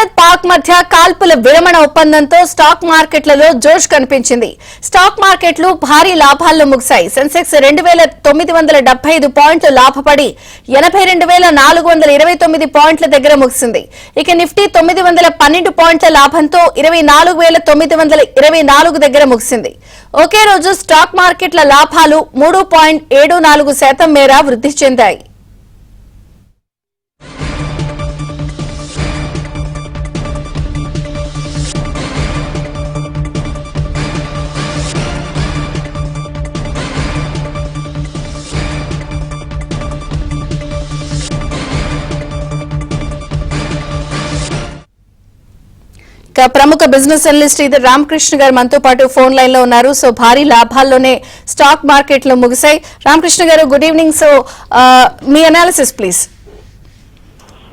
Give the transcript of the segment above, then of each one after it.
భారత్ పాక్ మధ్య కాల్పుల విరమణ ఒప్పందంతో స్టాక్ మార్కెట్లలో జోష్ కనిపించింది. స్టాక్ మార్కెట్లు భారీ లాభాల్లో ముగిశాయి. సెన్సెక్స్ 2975 పాయింట్లు లాభపడి 82,429 పాయింట్ల దగ్గర ముగిసింది. ఇక నిఫ్టీ 912 పాయింట్ల లాభంతో 24,924 దగ్గర ముగిసింది. ఒకే రోజు స్టాక్ మార్కెట్ల లాభాలు 3.74% మేర వృద్ధి చెందాయి. ప్రముఖ బిజినెస్ అనలిస్ట్ ఇద్దరు రామకృష్ణ గారు మనతో పాటు ఫోన్ లైన్ లో ఉన్నారు. సో భారీ లాభాల్లోనే స్టాక్ మార్కెట్ లో ముగిశాయి. రామకృష్ణ గారు good evening. So me analysis please.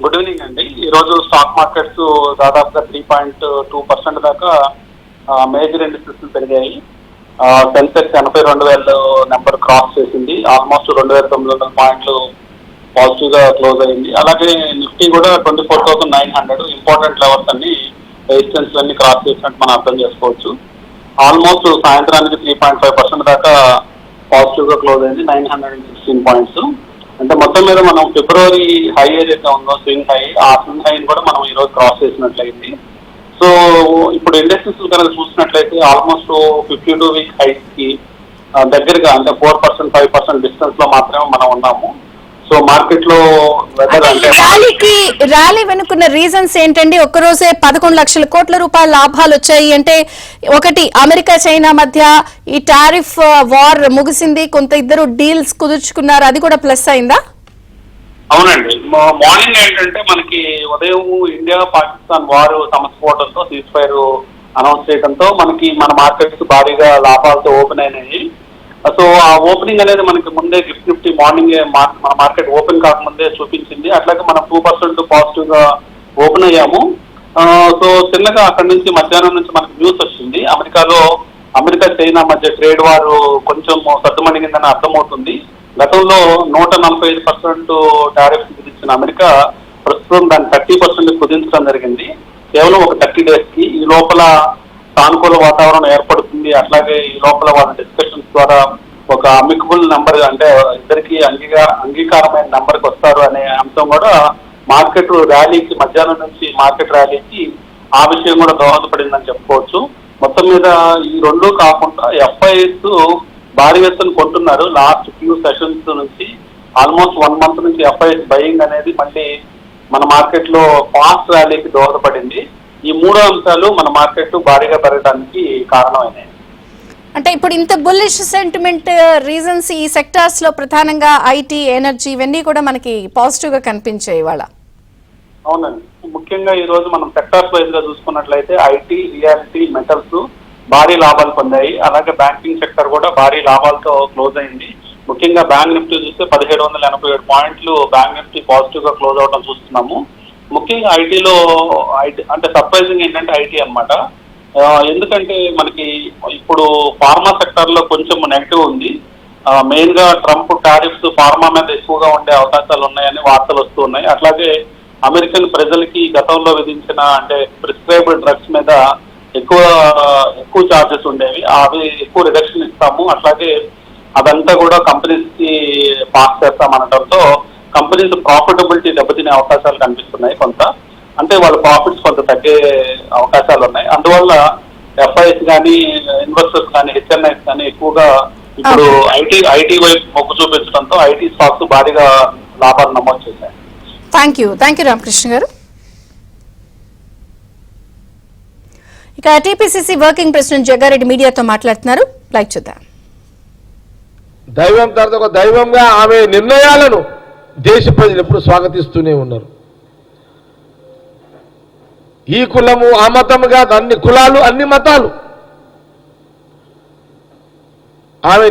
Good evening అండి. ఈ రోజు స్టాక్ మార్కెట్స్ దాదాపుగా 3.2% దాకా మేజర్ ఇండస్ట్రీస్ పెరిగాయి. సెన్సెక్స్ 82,000 నెంబర్ క్రాస్ చేసింది. ఆల్మోస్ట్ 2,900 పాయింట్లు పాజిటివ్ గా క్లోజ్ అయింది. అలాగే నిఫ్టీ కూడా 24,900 ఇంపార్టెంట్ లెవెల్స్ అన్ని రెసిస్టెన్స్ అన్ని క్రాస్ చేసినట్టు మనం అర్థం చేసుకోవచ్చు. ఆల్మోస్ట్ సాయంత్రానికి 3.5% దాకా పాజిటివ్ గా క్లోజ్ అయింది. 916 పాయింట్స్. అంటే మొత్తం మీద మనం ఫిబ్రవరి హై ఏదైతే ఉందో స్వింగ్ హై, ఆ స్వింగ్ హైని కూడా మనం ఈ రోజు క్రాస్ చేసినట్లయింది. సో ఇప్పుడు ఇండస్ట్రీస్ కనుక చూసినట్లయితే ఆల్మోస్ట్ 52 వీక్ హైస్ కి దగ్గరగా అంటే 4% 5% డిస్టెన్స్ లో మాత్రమే మనం ఉన్నాము. సో మార్కెట్ లో ర్యాలీ వెనుకున్న రీజన్స్ ఏంటండి? ఒక్కరోజే 11 లక్షల కోట్ల రూపాయల లాభాలు వచ్చాయి అంటే, ఒకటి అమెరికా చైనా మధ్య ఈ టారిఫ్ వార్ ముగిసింది, కొంత ఇద్దరు డీల్స్ కుదుర్చుకున్నారు, అది కూడా ప్లస్ అయిందా? అవునండి. మార్నింగ్ ఏంటంటే మనకి ఉదయం ఇండియా పాకిస్తాన్ వారు సమస్యపోవడంతో సీజ్ ఫైర్ అనౌన్స్ చేయడంతో మనకి మన మార్కెట్స్ భారీగా లాభాలతో ఓపెన్ అయినాయి. సో ఆ ఓపెనింగ్ అనేది మనకి ముందే గిఫ్ట్ నిఫ్టీ మార్నింగ్ మన మార్కెట్ ఓపెన్ కాకముందే చూపించింది. అట్లాగే మనం 2% పాజిటివ్ గా ఓపెన్ అయ్యాము. సో చిన్నగా అక్కడి నుంచి మధ్యాహ్నం నుంచి మనకి న్యూస్ వచ్చింది. అమెరికా చైనా మధ్య ట్రేడ్ వారు కొంచెం సద్దుమణిగిందని అర్థమవుతుంది. గతంలో 145% టారిఫ్ విధించిన అమెరికా ప్రస్తుతం దాన్ని 30% కుదించడం జరిగింది. కేవలం ఒక 30 days కి. ఈ లోపల సానుకూల వాతావరణం ఏర్పడుతుంది. అట్లాగే ఈ లోపల వాళ్ళ డిస్కషన్స్ ద్వారా ఒక అమికబుల్ నెంబర్ అంటే ఇద్దరికి అంగీకారమైన నెంబర్కి వస్తారు అనే అంశం కూడా మార్కెట్ ర్యాలీకి మధ్యాహ్నం నుంచి మార్కెట్ ర్యాలీకి ఆ విషయం కూడా దోహదపడిందని చెప్పుకోవచ్చు. మొత్తం మీద ఈ రెండు కాకుండా ఎఫ్ఐఎస్ భారీ ఎత్తున కొంటున్నారు. లాస్ట్ ఫ్యూ సెషన్స్ నుంచి ఆల్మోస్ట్ 1 month నుంచి ఎఫ్ఐఎస్ బయింగ్ అనేది మళ్ళీ మన మార్కెట్ లో ఫాస్ట్ ర్యాలీకి దోహదపడింది. ఈ 3 అంశాలు మన మార్కెట్ భారీగా పెరగడానికి కారణమైనాయి. అంటే ఇప్పుడు ఇంత బుల్లిష్ సెంటిమెంట్ రీజన్స్ ఈ సెక్టార్స్ లో ప్రధానంగా ఐటీ, ఎనర్జీ ఇవన్నీ కూడా మనకి పాజిటివ్ గా కనిపించాయి ఇవాళ. అవునండి. ముఖ్యంగా ఈ రోజు మనం సెక్టార్స్ వైజ్ గా చూసుకున్నట్లయితే ఐటీ, రియాలిటీ, మెటల్స్ భారీ లాభాలు పొందాయి. అలాగే బ్యాంకింగ్ సెక్టర్ కూడా భారీ లాభాలతో క్లోజ్ అయింది. ముఖ్యంగా బ్యాంక్ నిఫ్టీ చూస్తే 1787 పాయింట్లు బ్యాంక్ నిఫ్టీ పాజిటివ్ గా క్లోజ్ అవడం చూస్తున్నాము. ముఖ్యంగా ఐటీలో అంటే సర్ప్రైజింగ్ ఏంటంటే ఐటీ అన్నమాట. ఎందుకంటే మనకి ఇప్పుడు ఫార్మా సెక్టర్ లో కొంచెం నెగిటివ్ ఉంది. మెయిన్ గా ట్రంప్ టారిఫ్స్ ఫార్మా మీద ఎక్కువగా ఉండే అవకాశాలు ఉన్నాయని వార్తలు వస్తూ ఉన్నాయి. అట్లాగే అమెరికన్ ప్రజలకి గతంలో విధించిన అంటే ప్రిస్క్రైబ్డ్ డ్రగ్స్ మీద ఎక్కువ చార్జెస్ ఉండేవి, అవి ఎక్కువ రిడక్షన్ ఇస్తాము, అట్లాగే అదంతా కూడా కంపెనీస్ కి పాస్ చేస్తామనడంతో కంపెనీస్ ప్రాఫిటబిలిటీ దెబ్బతినే అవకాశాలు కనిపిస్తున్నాయి. కొంత అంటే వాళ్ళ ప్రాఫిట్స్ కొంత తగ్గే అవకాశాలు ఉన్నాయి. అందువల్ల ఎఫ్ఐఎస్ కానీ ఇన్వెస్టర్స్ కానీ హెచ్ఎన్ఐస్ కానీ ఎక్కువగా ఇప్పుడు ఐటీ వైపు మొగ్గు చూపించడంతో ఐటీ స్టాక్స్ భారీగా లాభాలు నమోదు చేశాయి. థ్యాంక్ యూ రామకృష్ణ గారు. ఇక టీపీసీసీ వర్కింగ్ ప్రెసిడెంట్ జగ్గారెడ్డి మీడియాతో మాట్లాడుతున్నారు. లైక్ చూద్దాం. దైవం తర్వాత ఒక దైవంగా ఆమె నిర్ణయాలను దేశ ప్రజలు ఎప్పుడు స్వాగతిస్తూనే ఉన్నారు. ఈ కులము ఆ మతముగా అన్ని కులాలు అన్ని మతాలు ఆమె